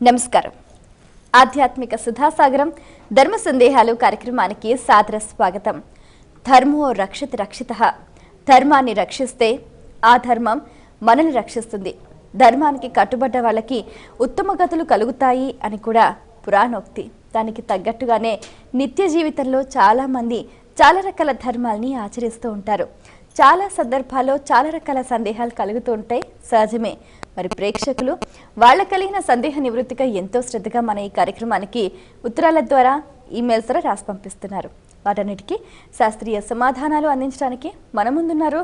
నమస్కారం. ఆధ్యాత్మిక సుధాసాగరం ధర్మ సందేహాలు కార్యక్రమానికి సాదర స్వాగతం. ధర్మో రక్షతి రక్షితః. ధర్మాన్ని రక్షిస్తే ఆ ధర్మం మనల్ని రక్షిస్తుంది. ధర్మానికి కట్టుబడ్డ వాళ్ళకి ఉత్తమ గతులు కలుగుతాయి అని కూడా పురాణోక్తి. దానికి తగ్గట్టుగానే నిత్య జీవితంలో చాలా మంది చాలా రకాల ధర్మాల్ని ఆచరిస్తూ ఉంటారు. చాలా సందర్భాల్లో చాలా రకాల సందేహాలు కలుగుతూ ఉంటాయి, సహజమే. మరి ప్రేక్షకులు వాళ్ళ కలిగిన సందేహ నివృత్తిగా ఎంతో శ్రద్ధగా మన ఈ కార్యక్రమానికి ఉత్తరాల ద్వారా, ఈమెయిల్స్ ద్వారా రాసి పంపిస్తున్నారు. వాటన్నిటికీ శాస్త్రీయ సమాధానాలు అందించడానికి మన ముందున్నారు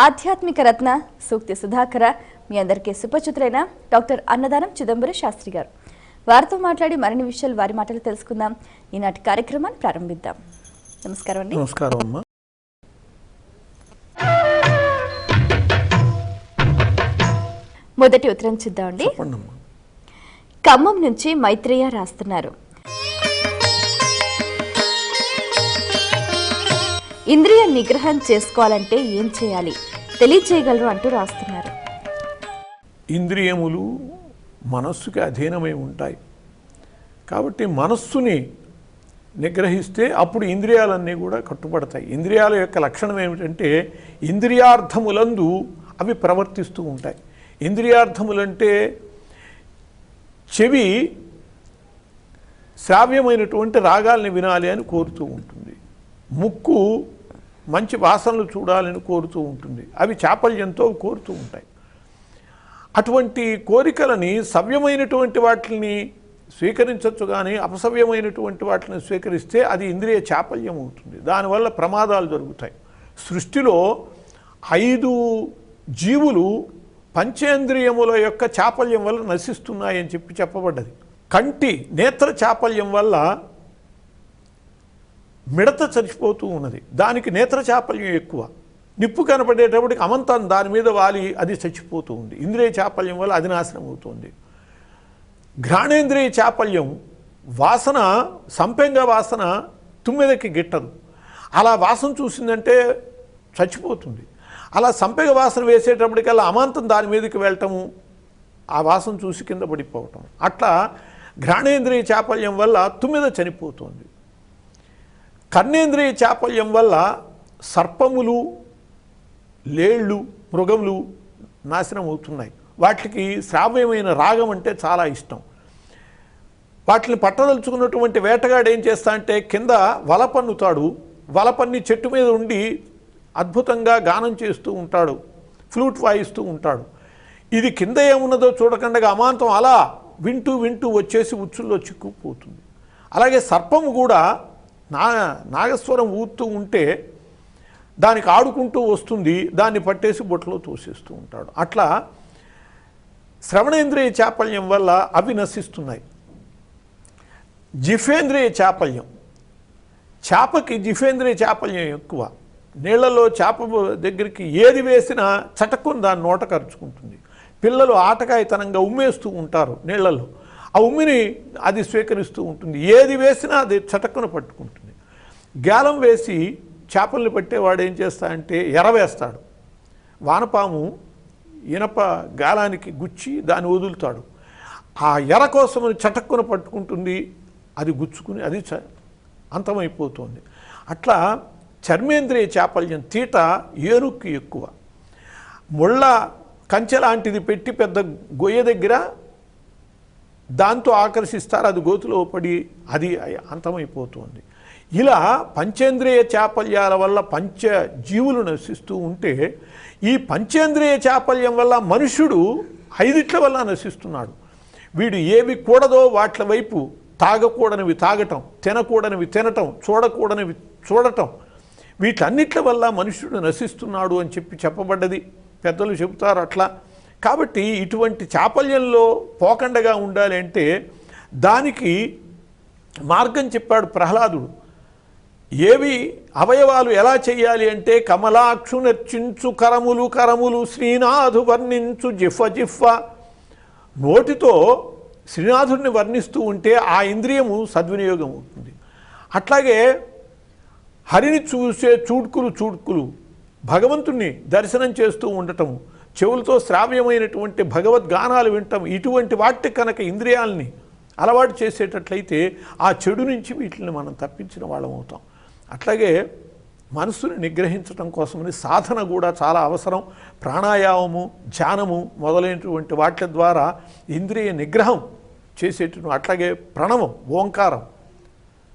ఆధ్యాత్మిక రత్న సూక్తి సుధాకర, మీ అందరికీ సుపరిచితులైన డాక్టర్ అన్నదానం చిదంబర శాస్త్రి గారు. వారితో మాట్లాడి మరిన్ని విషయాలు వారి మాటలు తెలుసుకుందాం. ఈనాటి కార్యక్రమాన్ని ప్రారంభిద్దాం. నమస్కారం అండి. నమస్కారం అమ్మా. మొదటి ఉత్తరం చూద్దామండి. ఖమ్మం నుంచి మైత్రేయ రాస్తున్నారు. ఇంద్రియ నిగ్రహం చేసుకోవాలంటే ఏం చేయాలి, తెలియచేయగలరు అంటూ రాస్తున్నారు. ఇంద్రియములు మనస్సుకి అధీనమై ఉంటాయి కాబట్టి మనస్సుని నిగ్రహిస్తే అప్పుడు ఇంద్రియాలన్నీ కూడా కట్టుబడతాయి. ఇంద్రియాల యొక్క లక్షణం ఏమిటంటే ఇంద్రియార్థములందు అవి ప్రవర్తిస్తూ ఉంటాయి. ఇంద్రియార్థములంటే చెవి శ్రావ్యమైనటువంటి రాగాల్ని వినాలి అని కోరుతూ ఉంటుంది. ముక్కు మంచి వాసనలు చూడాలని కోరుతూ ఉంటుంది. అవి చాపల్యంతో కోరుతూ ఉంటాయి. అటువంటి కోరికలని సవ్యమైనటువంటి వాటిని స్వీకరించవచ్చు, కానీ అపసవ్యమైనటువంటి వాటిని స్వీకరిస్తే అది ఇంద్రియ చాపల్యం అవుతుంది. దానివల్ల ప్రమాదాలు జరుగుతాయి. సృష్టిలో 5 జీవులు పంచేంద్రియముల యొక్క చాపల్యం వల్ల నశిస్తున్నాయని చెప్పబడ్డది. కంటి నేత్ర చాపల్యం వల్ల మిడత చచ్చిపోతూ ఉన్నది. దానికి నేత్ర చాపల్యం ఎక్కువ. నిప్పు కనపడేటప్పటికి అమంతం దాని మీద వాలి అది చచ్చిపోతూ ఉంది. ఇంద్రియ చాపల్యం వల్ల అది నాశనం అవుతుంది. ఘ్రాణేంద్రియ చాపల్యం వాసన, సంపెంగ వాసన తుమ్మెదకి గిట్టదు. అలా వాసన చూసిందంటే చచ్చిపోతుంది. అలా సంపెగ వాసన వేసేటప్పటికల్లా అమాంతం దాని మీదకి వెళ్ళటము, ఆ వాసన చూసి కింద పడిపోవటం. అట్లా ఘ్రాణేంద్రియ చాపల్యం వల్ల తుమ్మెద చనిపోతుంది. కర్ణేంద్రియ చాపల్యం వల్ల సర్పములు, లేళ్ళు, మృగములు నాశనం అవుతున్నాయి. వాటికి శ్రావ్యమైన రాగం అంటే చాలా ఇష్టం. వాటిని పట్టదలుచుకున్నటువంటి వేటగాడు ఏం చేస్తా అంటే కింద వల పన్నుతాడు. వల పన్ని చెట్టు మీద ఉండి అద్భుతంగా గానం చేస్తూ ఉంటాడు, ఫ్లూట్ వాయిస్తూ ఉంటాడు. ఇది కింద ఏమున్నదో చూడకుండా అమాంతం అలా వింటూ వింటూ వచ్చేసి ఉచ్చుల్లో చిక్కుపోతుంది. అలాగే సర్పము కూడా నాగస్వరం ఊదుతూ ఉంటే దానికి ఆడుకుంటూ వస్తుంది, దాన్ని పట్టేసి బొట్లో తోసేస్తూ ఉంటాడు. అట్లా శ్రవణేంద్రియ చాపల్యం వల్ల అవి నశిస్తున్నాయి. జిఫేంద్రియ చాపల్యం, చేపకి జిఫేంద్రియ చాపల్యం ఎక్కువ. నీళ్లలో చేప దగ్గరికి ఏది వేసినా చటక్కుని దాన్ని నోట కరుచుకుంటుంది. పిల్లలు ఆటకాయతనంగా ఉమ్మేస్తూ ఉంటారు నీళ్లలో. ఆ ఉమ్మిని అది స్వీకరిస్తూ ఉంటుంది. ఏది వేసినా అది చటక్కున పట్టుకుంటుంది. గాలం వేసి చేపల్ని పట్టేవాడు ఏం చేస్తాడంటే ఎరవేస్తాడు. వానపాము ఇనప గాలానికి గుచ్చి దాన్ని వదులుతాడు. ఆ ఎర కోసమని చటక్కున పట్టుకుంటుంది, అది గుచ్చుకుని అది అంతమైపోతుంది. అట్లా చర్మేంద్రియ చాపల్యం, తీట ఏనుక్కి ఎక్కువ. ముళ్ళ కంచె లాంటిది పెట్టి పెద్ద గొయ్య దగ్గర దాంతో ఆకర్షిస్తారు, అది గోతులో పడి అది అంతమైపోతుంది. ఇలా పంచేంద్రియ చాపల్యాల వల్ల పంచ జీవులు నశిస్తూ ఉంటే ఈ పంచేంద్రియ చాపల్యం వల్ల మనుష్యుడు 5 వల్ల నశిస్తున్నాడు. వీడు ఏవి కూడదో వాటి వైపు, తాగకూడనివి తాగటం, తినకూడనివి తినటం, చూడకూడనివి చూడటం, వీటన్నిటి వల్ల మనుష్యుడు నశిస్తున్నాడు అని చెప్పబడ్డది. పెద్దలు చెబుతారు అట్లా. కాబట్టి ఇటువంటి చాపల్యంలో పోకండగా ఉండాలి అంటే దానికి మార్గం చెప్పాడు ప్రహ్లాదుడు. ఏవి అవయవాలు ఎలా చేయాలి అంటే కమలాక్షు నర్చించు కరములు కరములు శ్రీనాథు వర్ణించు జిఫ్వ జిఫ్వ. నోటితో శ్రీనాథుడిని వర్ణిస్తూ ఉంటే ఆ ఇంద్రియము సద్వినియోగం అవుతుంది. అట్లాగే హరిని చూసే చూడ్కులు భగవంతుణ్ణి దర్శనం చేస్తూ ఉండటము, చెవులతో శ్రావ్యమైనటువంటి భగవద్గానాలు వింటాం. ఇటువంటి వాటి కనుక ఇంద్రియాలని అలవాటు చేసేటట్లయితే ఆ చెడు నుంచి వీటిని మనం తప్పించిన వాళ్ళం అవుతాం. అట్లాగే మనస్సుని నిగ్రహించడం కోసమని సాధన కూడా చాలా అవసరం. ప్రాణాయామము, ధ్యానము మొదలైనటువంటి వాటి ద్వారా ఇంద్రియ నిగ్రహం చేసేటటువంటి, అట్లాగే ప్రణవం, ఓంకారం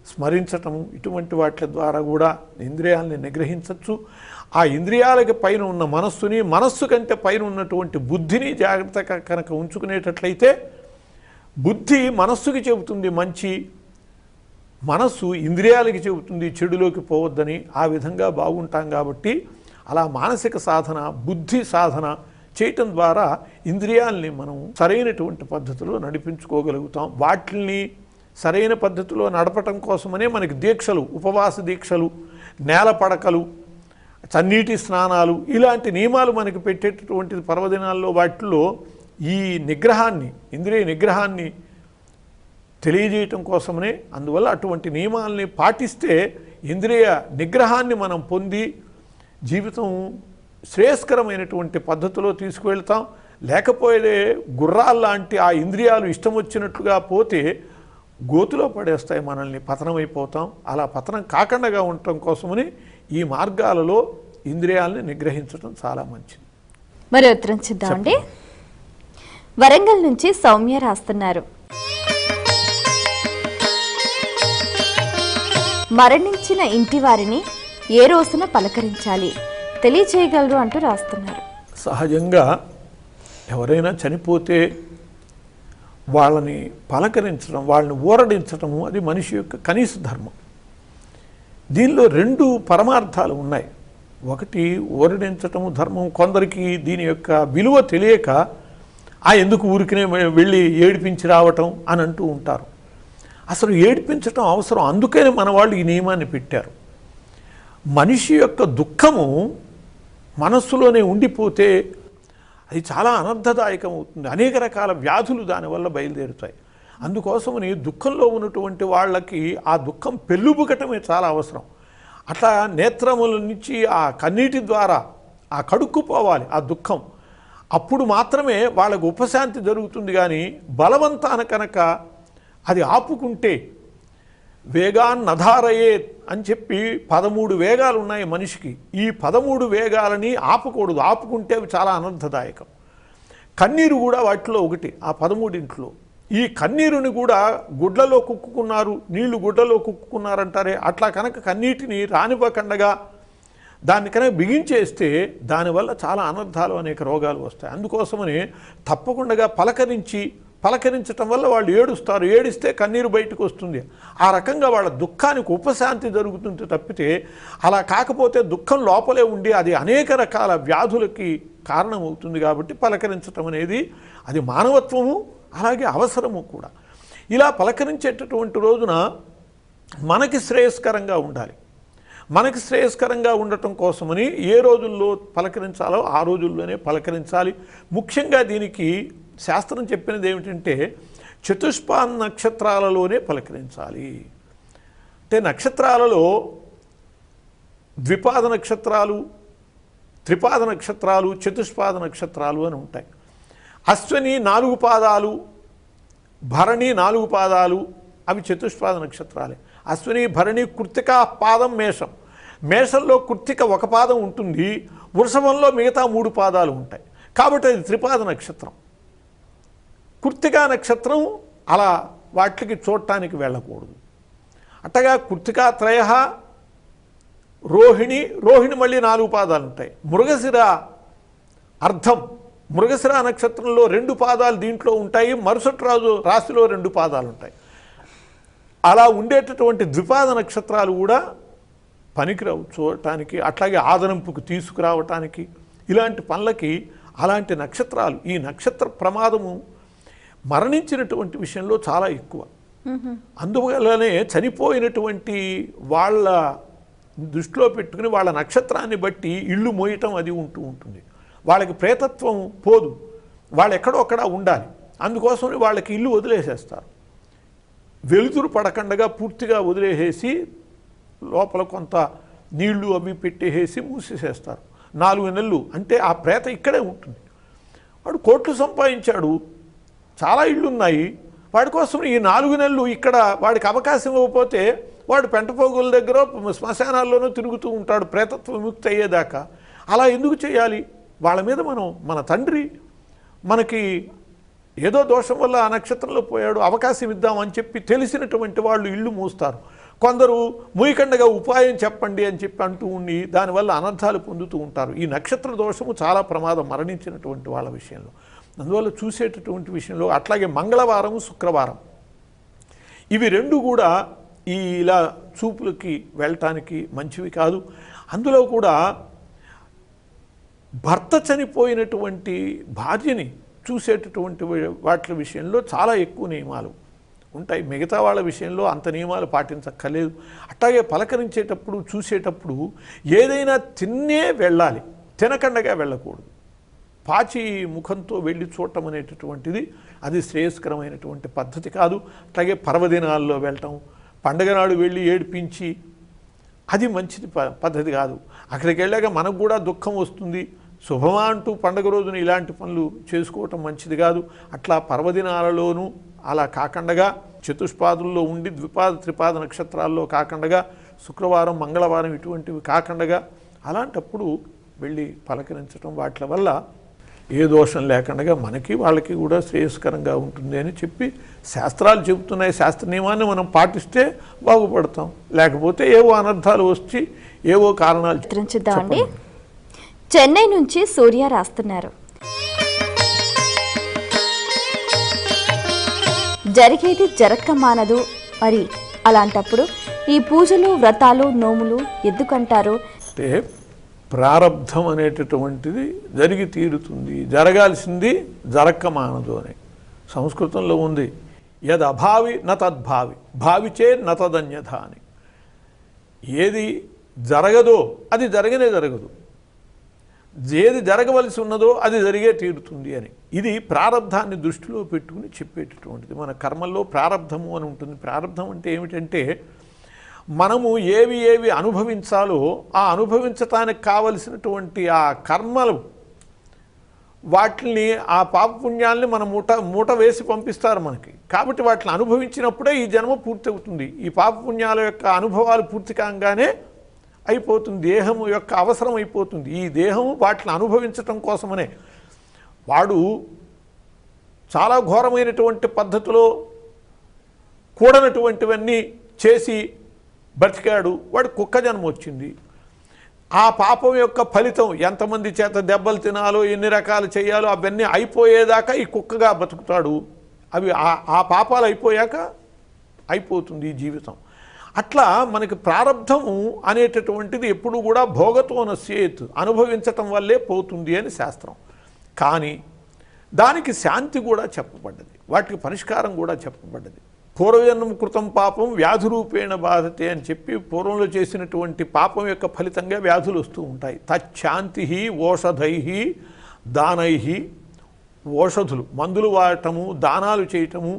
స్మరించటము, ఇటువంటి వాటి ద్వారా కూడా ఇంద్రియాలని నిగ్రహించవచ్చు. ఆ ఇంద్రియాలకి పైన ఉన్న మనస్సుని, మనస్సు కంటే పైన ఉన్నటువంటి బుద్ధిని జాగ్రత్తగా కనుక ఉంచుకునేటట్లయితే బుద్ధి మనస్సుకి చెబుతుంది మంచి, మనస్సు ఇంద్రియాలకి చెబుతుంది చెడులోకి పోవద్దని. ఆ విధంగా బాగుంటాం. కాబట్టి అలా మానసిక సాధన, బుద్ధి సాధన చేయటం ద్వారా ఇంద్రియాలని మనం సరైనటువంటి పద్ధతిలో నడిపించుకోగలుగుతాం. వాటిని సరైన పద్ధతిలో నడపటం కోసమనే మనకి దీక్షలు, ఉపవాస దీక్షలు, నేల పడకలు, చన్నీటి స్నానాలు, ఇలాంటి నియమాలు మనకి పెట్టేటటువంటి పర్వదినాల్లో వాటిల్లో ఈ నిగ్రహాన్ని, ఇంద్రియ నిగ్రహాన్ని తెలియజేయటం కోసమనే. అందువల్ల అటువంటి నియమాల్ని పాటిస్తే ఇంద్రియ నిగ్రహాన్ని మనం పొంది జీవితం శ్రేయస్కరమైనటువంటి పద్ధతిలో తీసుకువెళ్తాం. లేకపోతే గుర్రాల్లాంటి ఆ ఇంద్రియాలు ఇష్టం వచ్చినట్లుగా పోతే గోతులో పడేస్తాయి, మనల్ని పతనమైపోతాం. అలా పతనం కాకుండా ఉండటం కోసమని ఈ మార్గాలలో ఇంద్రియాలని నిగ్రహించడం చాలా మంచిది. మరి ఉత్తరం చూద్దామండి. వరంగల్ నుంచి సౌమ్య రాస్తున్నారు. మరణించిన ఇంటి వారిని ఏ రోజున పలకరించాలి తెలియజేయగలరు అంటూ రాస్తున్నారు. సహజంగా ఎవరైనా చనిపోతే వాళ్ళని పలకరించడం, వాళ్ళని ఊరడించటము అది మనిషి యొక్క కనీస ధర్మం. దీనిలో రెండు పరమార్థాలు ఉన్నాయి. ఒకటి ఊరడించటము ధర్మం. కొందరికి దీని యొక్క విలువ తెలియక ఎందుకు ఊరికినే వెళ్ళి ఏడిపించి రావటం అని అంటూ ఉంటారు. అసలు ఏడిపించటం అవసరం, అందుకనే మన వాళ్ళు ఈ నియమాన్ని పెట్టారు. మనిషి యొక్క దుఃఖము మనస్సులోనే ఉండిపోతే అది చాలా అనర్థదాయకం అవుతుంది. అనేక రకాల వ్యాధులు దానివల్ల బయలుదేరుతాయి. అందుకోసమని దుఃఖంలో ఉన్నటువంటి వాళ్ళకి ఆ దుఃఖం పెళ్ళుబుకటమే చాలా అవసరం. అట్లా నేత్రముల నుంచి ఆ కన్నీటి ద్వారా ఆ కడుక్కుపోవాలి ఆ దుఃఖం. అప్పుడు మాత్రమే వాళ్ళకు ఉపశాంతి జరుగుతుంది. కానీ బలవంతాన కనుక అది ఆపుకుంటే, వేగాన్నధారయే అని చెప్పి 13 వేగాలు ఉన్నాయి మనిషికి. ఈ 13 వేగాలని ఆపకూడదు. ఆపుకుంటే అవి చాలా అనర్థదాయకం. కన్నీరు కూడా వాటిలో ఒకటి. ఆ 13 ఈ కన్నీరుని కూడా గుడ్లలో కుక్కున్నారు, నీళ్లు గుడ్లలో కుక్కున్నారంటారే, అట్లా కనుక కన్నీటిని రానివ్వకుండగా దాన్ని కనుక బిగించేస్తే దానివల్ల చాలా అనర్థాలు, అనేక రోగాలు వస్తాయి. అందుకోసమని తప్పకుండా పలకరించటం వల్ల వాళ్ళు ఏడుస్తారు. ఏడిస్తే కన్నీరు బయటకు వస్తుంది. ఆ రకంగా వాళ్ళ దుఃఖానికి ఉపశాంతి జరుగుతుంది తప్పితే, అలా కాకపోతే దుఃఖం లోపలే ఉండి అది అనేక రకాల వ్యాధులకి కారణమవుతుంది. కాబట్టి పలకరించటం అనేది అది మానవత్వము, అలాగే అవసరము కూడా. ఇలా పలకరించేటటువంటి రోజున మనకి శ్రేయస్కరంగా ఉండాలి. మనకి శ్రేయస్కరంగా ఉండటం కోసమని ఏ రోజుల్లో పలకరించాలో ఆ రోజుల్లోనే పలకరించాలి. ముఖ్యంగా దీనికి శాస్త్రం చెప్పినది ఏమిటంటే చతుష్పాద నక్షత్రాలలోనే పలకరించాలి. అంటే నక్షత్రాలలో ద్విపాద నక్షత్రాలు, త్రిపాద నక్షత్రాలు, చతుష్పాద నక్షత్రాలు అని ఉంటాయి. అశ్విని 4 పాదాలు, భరణి 4 పాదాలు, అవి చతుష్పాద నక్షత్రాలే. అశ్విని, భరణి, కృత్తిక పాదం మేషం. మేషంలో కృత్తిక 1 పాదం ఉంటుంది, వృషభంలో మిగతా 3 పాదాలు ఉంటాయి. కాబట్టి అది త్రిపాద నక్షత్రం. కృత్తికా నక్షత్రం అలా వాటికి చూడటానికి వెళ్ళకూడదు. అట్టగా కృత్తికా త్రయ, రోహిణి మళ్ళీ 4 పాదాలు ఉంటాయి. మృగశిర అర్ధం, మృగశిర నక్షత్రంలో 2 పాదాలు దీంట్లో ఉంటాయి. మరుసటి రాశిలో 2 పాదాలు ఉంటాయి. అలా ఉండేటటువంటి ద్విపాద నక్షత్రాలు కూడా పనికిరావు చూడటానికి, అట్లాగే ఆదరింపుకు తీసుకురావటానికి, ఇలాంటి పనులకి అలాంటి నక్షత్రాలు. ఈ నక్షత్ర ప్రమాదము మరణించినటువంటి విషయంలో చాలా ఎక్కువ. అందువల్లనే చనిపోయినటువంటి వాళ్ళ దృష్టిలో పెట్టుకుని వాళ్ళ నక్షత్రాన్ని బట్టి ఇళ్ళు మోయటం అది ఉంటుంది. వాళ్ళకి ప్రేతత్వం పోదు, వాళ్ళు ఎక్కడొక్కడ ఉండాలి. అందుకోసం వాళ్ళకి ఇల్లు వదిలేసేస్తారు. వెలుతురు పడకుండా పూర్తిగా వదిలేసేసి లోపల కొంత నీళ్లు అవి పెట్టేసి మూసేసేస్తారు. 4 నెలలు అంటే ఆ ప్రేత ఇక్కడే ఉంటుంది. వాడు కోట్లు సంపాదించాడు, చాలా ఇళ్ళు ఉన్నాయి, వాడి కోసం ఈ 4 నెలలు ఇక్కడ వాడికి అవకాశం ఇవ్వకపోతే వాడు పెంటపోగుల దగ్గర శ్మశానాల్లోనూ తిరుగుతూ ఉంటాడు ప్రేతత్వ విముక్తి అయ్యేదాకా. అలా ఎందుకు చేయాలి? వాళ్ళ మీద మన తండ్రి మనకి ఏదో దోషం వల్ల ఆ నక్షత్రంలో పోయాడు, అవకాశం ఇద్దామని చెప్పి తెలిసినటువంటి వాళ్ళు ఇళ్ళు మూస్తారు. కొందరు మూయకండగా ఉపాయం చెప్పండి అని చెప్పి అంటూ ఉండి దానివల్ల అనర్థాలు పొందుతూ ఉంటారు. ఈ నక్షత్ర దోషము చాలా ప్రమాదం మరణించినటువంటి వాళ్ళ విషయంలో. అందువల్ల చూసేటటువంటి విషయంలో అట్లాగే మంగళవారము, శుక్రవారం ఇవి 2 కూడా ఇలా చూపులకి వెళ్ళటానికి మంచివి కాదు. అందులో కూడా భర్త చనిపోయినటువంటి భార్యని చూసేటటువంటి వాటి విషయంలో చాలా ఎక్కువ నియమాలు ఉంటాయి. మిగతా వాళ్ళ విషయంలో అంత నియమాలు పాటించక్కర్లేదు. అట్లాగే పలకరించేటప్పుడు చూసేటప్పుడు ఏదైనా తిన్నే వెళ్ళాలి, తినకండగా వెళ్ళకూడదు. పాచి ముఖంతో వెళ్ళి చూడటం అనేటటువంటిది అది శ్రేయస్కరమైనటువంటి పద్ధతి కాదు. అట్లాగే పర్వదినాల్లో వెళ్ళటం, పండగ నాడు వెళ్ళి ఏడిపించి అది మంచిది పద్ధతి కాదు. అక్కడికి వెళ్ళాక మనకు కూడా దుఃఖం వస్తుంది. శుభమా అంటూ పండగ రోజున ఇలాంటి పనులు చేసుకోవటం మంచిది కాదు. అట్లా పర్వదినాలలోనూ అలా కాకుండా చతుష్పాదుల్లో ఉండి ద్విపాద త్రిపాద నక్షత్రాల్లో కాకుండా శుక్రవారం, మంగళవారం ఇటువంటివి కాకుండా అలాంటప్పుడు వెళ్ళి పలకరించడం వాటి వల్ల ఏ దోషం లేకుండా మనకి వాళ్ళకి కూడా శ్రేయస్కరంగా ఉంటుంది అని చెప్పి శాస్త్రాలు చెబుతున్నాయి. శాస్త్ర నియమాన్ని మనం పాటిస్తే బాగుపడతాం, లేకపోతే ఏవో అనర్థాలు వచ్చి ఏవో కారణాలు. చిత్రించుద్దామండి. చెన్నై నుంచి సూర్య రాస్తున్నారు. జరిగేది జరక్క మానదు. మరి అలాంటప్పుడు ఈ పూజలు, వ్రతాలు, నోములు ఎందుకంటారు? అంటే ప్రారబ్ధం అనేటటువంటిది జరిగి తీరుతుంది, జరగాల్సింది జరక్క మానదు అని సంస్కృతంలో ఉంది. యద్ అభావి న తద్భావి, భావిచే న తదన్యథ అని. ఏది జరగదో అది జరగనే జరగదు, ఏది జరగవలసి ఉన్నదో అది జరిగే తీరుతుంది అని. ఇది ప్రారబ్ధాన్ని దృష్టిలో పెట్టుకుని చెప్పేటటువంటిది. మన కర్మల్లో ప్రారబ్ధము అని ఉంటుంది. ప్రారబ్ధం అంటే ఏమిటంటే మనము ఏవి అనుభవించాలో ఆ అనుభవించటానికి కావలసినటువంటి ఆ కర్మలు, వాటిని ఆ పాపపుణ్యాలని మన మూట వేసి పంపిస్తారు మనకి. కాబట్టి వాటిని అనుభవించినప్పుడే ఈ జన్మ పూర్తి అవుతుంది. ఈ పాపపుణ్యాల యొక్క అనుభవాలు పూర్తి కాగానే అయిపోతుంది, దేహము యొక్క అవసరం అయిపోతుంది. ఈ దేహము వాటిని అనుభవించటం కోసమనే వాడు చాలా ఘోరమైనటువంటి పద్ధతిలో కూడనటువంటివన్నీ చేసి బతికాడు, వాడు కుక్క జన్మ వచ్చింది. ఆ పాపం యొక్క ఫలితం ఎంతమంది చేత దెబ్బలు తినాలో, ఎన్ని రకాలు చేయాలో అవన్నీ అయిపోయేదాకా ఈ కుక్కగా బతుకుతాడు. అవి ఆ పాపాలు అయిపోయాక అయిపోతుంది ఈ జీవితం. అట్లా మనకి ప్రారబ్ధము అనేటటువంటిది ఎప్పుడు కూడా భోగతోన సేత్, అనుభవించటం వల్లే పోతుంది అని శాస్త్రం. కానీ దానికి శాంతి కూడా చెప్పబడ్డది, వాటికి పరిష్కారం కూడా చెప్పబడ్డది. పూర్వజన్మ కృతం పాపం వ్యాధి రూపేణ బాధతే అని చెప్పి పూర్వంలో చేసినటువంటి పాపం యొక్క ఫలితంగా వ్యాధులు వస్తూ ఉంటాయి. తచ్చాంతి ఓషధై దానై, ఓషధులు మందులు వాడటము, దానాలు చేయటము,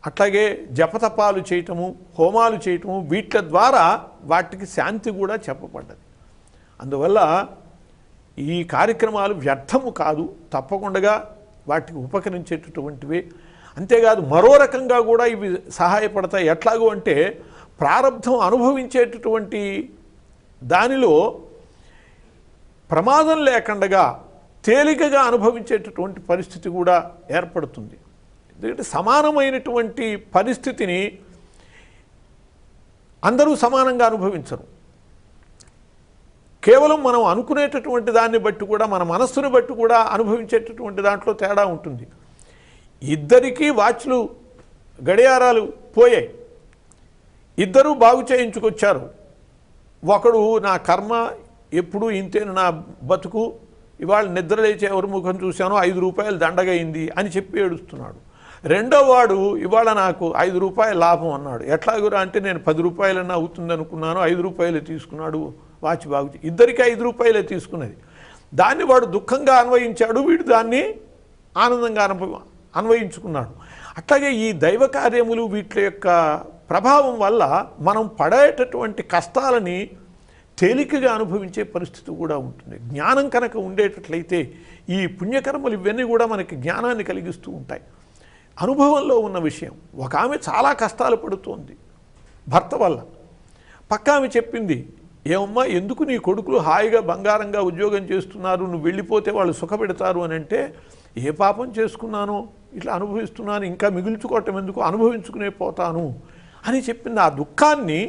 అట్లాగే జపతపాలు చేయటము, హోమాలు చేయటము, వీటి ద్వారా వాటికి శాంతి కూడా చెప్పబడ్డది. అందువల్ల ఈ కార్యక్రమాలు వ్యర్థము కాదు, తప్పకుండా వాటికి ఉపకరించేటటువంటివే. అంతేకాదు మరో రకంగా కూడా ఇవి సహాయపడతాయి. ఎట్లాగో అంటే ప్రారబ్ధం అనుభవించేటటువంటి దానిలో ప్రమాదం లేకుండా తేలికగా అనుభవించేటటువంటి పరిస్థితి కూడా ఏర్పడుతుంది. ఎందుకంటే సమానమైనటువంటి పరిస్థితిని అందరూ సమానంగా అనుభవించరు. కేవలం మనం అనుకునేటటువంటి దాన్ని బట్టి కూడా, మన మనస్సును బట్టి కూడా అనుభవించేటటువంటి దాంట్లో తేడా ఉంటుంది. ఇద్దరికీ వాచ్లు, గడియారాలు పోయాయి, ఇద్దరూ బాగు చేయించుకొచ్చారు. ఒకడు నా కర్మ ఎప్పుడు ఇంతేను, నా బతుకు, ఇవాళ నిద్రలేచే ఎవరి ముఖం చూశానో 5 రూపాయలు దండగైంది అని చెప్పి ఏడుస్తున్నాడు. రెండో వాడు ఇవాళ నాకు 5 రూపాయల లాభం అన్నాడు. ఎట్లాగురా అంటే నేను 10 రూపాయలన్నా అవుతుంది అనుకున్నాను, 5 రూపాయలే తీసుకున్నాడు వాచ్ బాగు. ఇద్దరికి 5 రూపాయలే తీసుకున్నది. దాన్ని వాడు దుఃఖంగా అన్వయించాడు, వీడు దాన్ని ఆనందంగా అన్వయించుకున్నాడు. అట్లాగే ఈ దైవ కార్యములు వీటి యొక్క ప్రభావం వల్ల మనం పడేటటువంటి కష్టాలని తేలికగా అనుభవించే పరిస్థితి కూడా ఉంటుంది. జ్ఞానం కనుక ఉండేటట్లయితే ఈ పుణ్యకర్మలు ఇవన్నీ కూడా మనకి జ్ఞానాన్ని కలిగిస్తూ ఉంటాయి. అనుభవంలో ఉన్న విషయం. ఒక ఆమె చాలా కష్టాలు పడుతోంది భర్త వల్ల. పక్క ఆమె చెప్పింది, ఏమమ్మా ఎందుకు నీ కొడుకులు హాయిగా బంగారంగా ఉద్యోగం చేస్తున్నారు, నువ్వు వెళ్ళిపోతే వాళ్ళు సుఖపెడతారు అని అంటే, ఏ పాపం చేసుకున్నానో ఇట్లా అనుభవిస్తున్నాను, ఇంకా మిగుల్చుకోవటం ఎందుకు, అనుభవించుకునే పోతాను అని చెప్పింది. ఆ దుఃఖాన్ని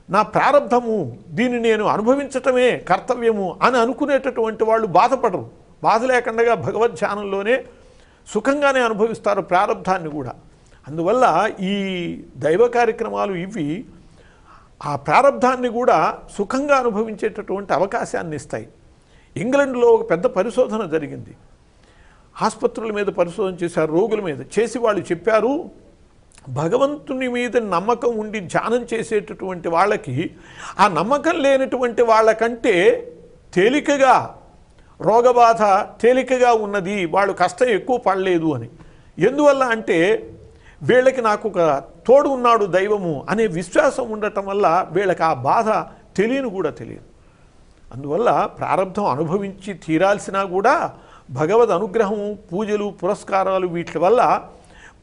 నా ప్రారంధము, దీన్ని నేను అనుభవించటమే కర్తవ్యము అని అనుకునేటటువంటి వాళ్ళు బాధపడరు. బాధ లేకుండా భగవద్ ధ్యానంలోనే సుఖంగానే అనుభవిస్తారు ప్రారంధాన్ని కూడా. అందువల్ల ఈ దైవ కార్యక్రమాలు ఇవి ఆ ప్రారంధాన్ని కూడా సుఖంగా అనుభవించేటటువంటి అవకాశాన్ని ఇస్తాయి. ఇంగ్లాండ్లో ఒక పెద్ద పరిశోధన జరిగింది. ఆసుపత్రుల మీద పరిశోధన చేశారు, రోగుల మీద చేసి వాళ్ళు చెప్పారు, భగవంతుని మీద నమ్మకం ఉండి ధ్యానం చేసేటటువంటి వాళ్ళకి ఆ నమ్మకం లేనటువంటి వాళ్ళకంటే తేలికగా రోగబాధ తేలికగా ఉన్నది, వాళ్ళు కష్టం ఎక్కువ పడలేదు అని. ఎందువల్ల అంటే వీళ్ళకి నాకు ఒక తోడు ఉన్నాడు దైవము అనే విశ్వాసం ఉండటం వల్ల వీళ్ళకి ఆ బాధ తెలియను కూడా తెలియదు. అందువల్ల ప్రారంధం అనుభవించి తీరాల్సినా కూడా భగవద్ అనుగ్రహము, పూజలు, పురస్కారాలు వీటి వల్ల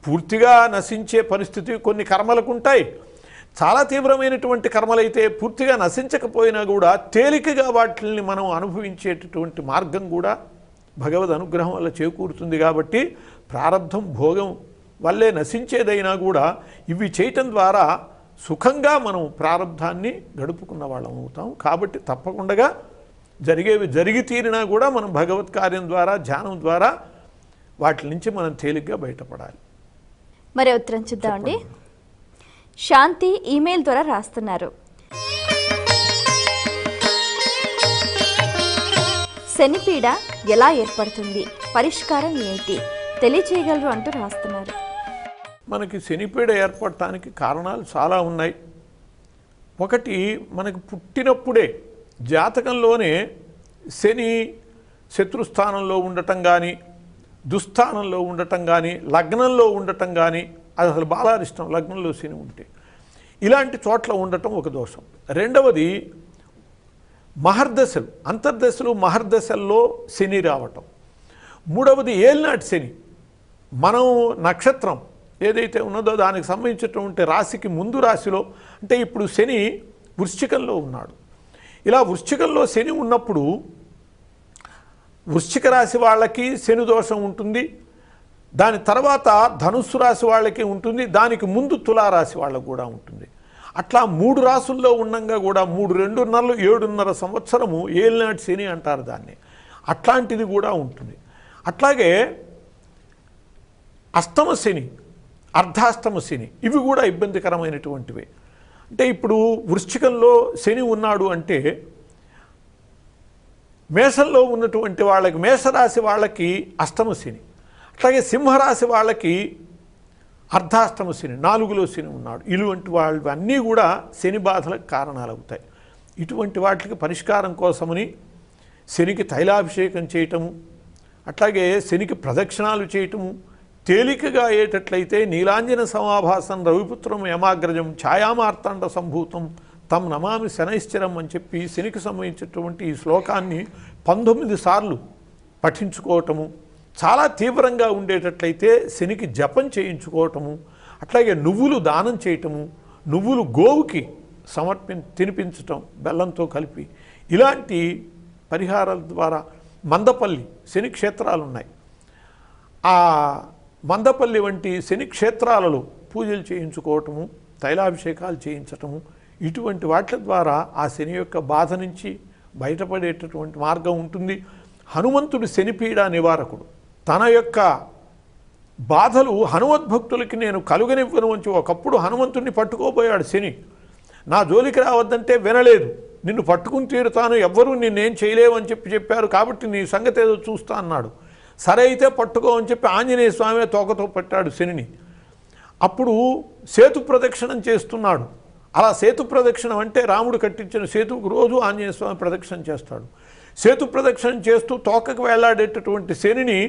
పూర్తిగా నశించే పరిస్థితి కొన్ని కర్మలకు ఉంటాయి. చాలా తీవ్రమైనటువంటి కర్మలైతే పూర్తిగా నశించకపోయినా కూడా తేలికగా వాటిని మనం అనుభవించేటటువంటి మార్గం కూడా భగవద్ అనుగ్రహం వల్ల చేకూరుతుంది. కాబట్టి ప్రారంధం భోగం వల్లే నశించేదైనా కూడా ఇవి చేయటం ద్వారా సుఖంగా మనం ప్రారంధాన్ని గడుపుకున్న వాళ్ళం అవుతాం. కాబట్టి తప్పకుండా జరిగేవి జరిగి తీరినా కూడా మనం భగవత్ కార్యం ద్వారా, ధ్యానం ద్వారా వాటి నుంచి మనం తేలిగ్గా బయటపడాలి. మరి ఉత్తరం చూద్దామండి. శాంతి ఈమెయిల్ ద్వారా రాస్తున్నారు. శనిపీడ ఎలా ఏర్పడుతుంది, పరిష్కారం ఏమిటి తెలియచేయగలరు అంటూ రాస్తున్నారు. మనకి శనిపీడ ఏర్పడటానికి కారణాలు చాలా ఉన్నాయి. ఒకటి, మనకు పుట్టినప్పుడే జాతకంలోనే శని శత్రుస్థానంలో ఉండటం కానీ, దుస్థానంలో ఉండటం కానీ, లగ్నంలో ఉండటం కానీ, అది అసలు బాలారిష్టం లగ్నంలో శని ఉంటే, ఇలాంటి చోట్ల ఉండటం ఒక దోషం. రెండవది మహర్దశలు, అంతర్దశలు మహర్దశల్లో శని రావటం. మూడవది ఏలినాటి శని, మనం నక్షత్రం ఏదైతే ఉన్నదో దానికి సంబంధించినటువంటి రాశికి ముందు రాశిలో, అంటే ఇప్పుడు శని వృశ్చికంలో ఉన్నాడు. ఇలా వృశ్చికంలో శని ఉన్నప్పుడు వృశ్చిక రాశి వాళ్ళకి శని దోషం ఉంటుంది, దాని తర్వాత ధనుస్సు రాశి వాళ్ళకి ఉంటుంది, దానికి ముందు తులారాశి వాళ్ళకు కూడా ఉంటుంది. అట్లా 3 రాసుల్లో ఉండగా కూడా 3, 2.5, 7.5 సంవత్సరము ఏలినాటి శని అంటారు దాన్ని. అట్లాంటిది కూడా ఉంటుంది. అట్లాగే అష్టమ శని, అర్ధాష్టమ శని, ఇవి కూడా ఇబ్బందికరమైనటువంటివి. అంటే ఇప్పుడు వృశ్చికంలో శని ఉన్నాడు అంటే మేషంలో ఉన్నటువంటి వాళ్ళకి, మేషరాశి వాళ్ళకి అష్టమ శని, అట్లాగే సింహరాశి వాళ్ళకి అర్ధాష్టమ శని, 4లో శని ఉన్నాడు. ఇటువంటి వాళ్ళు అన్నీ కూడా శని బాధలకు కారణాలు అవుతాయి. ఇటువంటి వాటికి పరిష్కారం కోసమని శనికి తైలాభిషేకం చేయటము, అట్లాగే శనికి ప్రదక్షిణాలు చేయటము, తేలికగా అయ్యేటట్లయితే నీలాంజన సమాభాసం రవిపుత్రం యమాగ్రజం ఛాయామార్తాండ సంభూతం తం నమామి శనైశ్చరం అని చెప్పి శనికి సంబంధించినటువంటి ఈ శ్లోకాన్ని 19 సార్లు పఠించుకోవటము, చాలా తీవ్రంగా ఉండేటట్లయితే శనికి జపం చేయించుకోవటము, అట్లాగే నువ్వులు దానం చేయటము, నువ్వులు గోవుకి తినిపించటం బెల్లంతో కలిపి, ఇలాంటి పరిహారాల ద్వారా మందపల్లి శని క్షేత్రాలు ఉన్నాయి. ఆ మందపల్లి వంటి శని క్షేత్రాలలో పూజలు చేయించుకోవటము, తైలాభిషేకాలు చేయించటము, ఇటువంటి వాటి ద్వారా ఆ శని యొక్క బాధ నుంచి బయటపడేటటువంటి మార్గం ఉంటుంది. హనుమంతుడు శనిపీడ నివారకుడు. తన యొక్క బాధలు హనుమద్భక్తులకి నేను కలుగనివ్వను అని ఒకప్పుడు హనుమంతుడిని పట్టుకోబోయాడు శని. నా జోలికి రావద్దంటే వినలేదు, నిన్ను పట్టుకుని తీరుతాను, ఎవ్వరూ నిన్నేం చేయలేవని చెప్పారు, కాబట్టి నీ సంగతి ఏదో చూస్తా అన్నాడు. సరే అయితే పట్టుకో అని చెప్పి ఆంజనేయ స్వామి తోకతో పట్టాడు శనిని. అప్పుడు సేతు ప్రదక్షిణం చేస్తున్నాడు. అలా సేతు ప్రదక్షిణం అంటే రాముడు కట్టించిన సేతువుకు రోజు ఆంజనేయ స్వామి ప్రదక్షిణం చేస్తాడు. సేతు ప్రదక్షిణం చేస్తూ తోకకు వేలాడేటటువంటి శనిని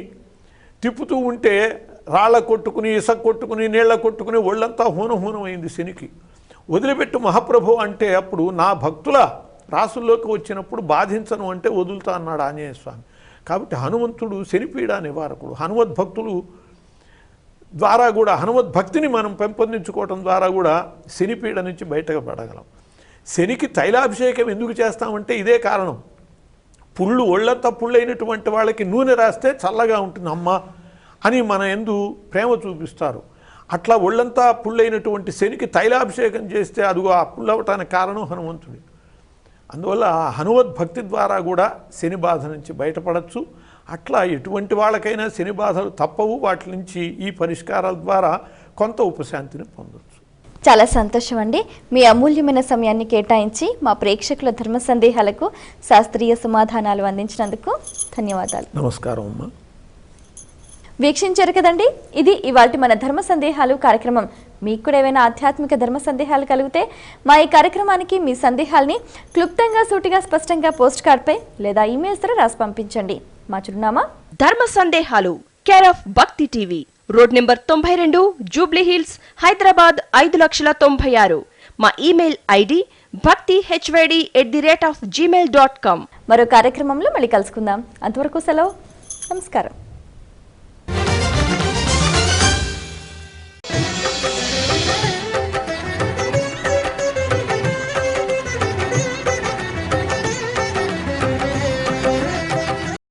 తిప్పుతూ ఉంటే రాళ్ళ కొట్టుకుని, ఇసక కొట్టుకుని, నీళ్ల కొట్టుకుని ఒళ్ళంతా హూనం అయింది శనికి. వదిలిపెట్టు మహాప్రభు అంటే అప్పుడు నా భక్తుల రాసుల్లోకి వచ్చినప్పుడు బాధించను అంటే వదులుతా అన్నాడు ఆంజనేయ స్వామి. కాబట్టి హనుమంతుడు శనిపీడ నివారకుడు. హనుమద్భక్తులు ద్వారా కూడా హనుమద్భక్తిని మనం పెంపొందించుకోవటం ద్వారా కూడా శనిపీడ నుంచి బయటకు పడగలం. శనికి తైలాభిషేకం ఎందుకు చేస్తామంటే ఇదే కారణం. పుళ్ళు ఒళ్ళంతా పుళ్ళైనటువంటి వాళ్ళకి నూనె రాస్తే చల్లగా ఉంటుంది అమ్మ అని మన యందు ప్రేమ చూపిస్తారు. అట్లా ఒళ్ళంతా పుళ్ళైనటువంటి శనికి తైలాభిషేకం చేస్తే అదిగో ఆ పుల్లవటానికి కారణం హనుమంతుడి. అందువల్ల హనుమద్భక్తి ద్వారా కూడా శని బాధ నుంచి బయటపడచ్చు. అట్లా ఎటువంటి వాళ్ళకైనా శని బాధలు తప్పవు. వాటి నుంచి ఈ పరిష్కారాల ద్వారా కొంత ఉపశాంతిని పొందొచ్చు. చాలా సంతోషం అండి. మీ అమూల్యమైన సమయాన్ని కేటాయించి మా ప్రేక్షకుల ధర్మ సందేహాలకు శాస్త్రీయ సమాధానాలు అందించినందుకు ధన్యవాదాలు. నమస్కారం అమ్మా. వీక్షించారు కదండి, ఇది ఇవాల్టి మన ధర్మ సందేహాలు కార్యక్రమం. మీకు కూడా ఏమైనా ఆధ్యాత్మిక ధర్మ సందేహాలు కలిగితే మా ఈ కార్యక్రమానికి మీ సందేహాల్ని క్లుప్తంగా, సూటిగా, స్పష్టంగా పోస్ట్ కార్డ్పై లేదా ఇమెయిల్స్ ద్వారా రాసి పంపించండి. మా చిరునామా ధర్మ సందేహాలు, కేర్ ఆఫ్ భక్తి TV, road number 92, Jubilee hills, Hyderabad 5,96,000. మా ఇమెయిల్ ఐడి bhaktihyd@gmail.com. మరో కార్యక్రమంలో మళ్ళీ కలుసుకుందాం. అంతవరకు సెలవు. నమస్కారం.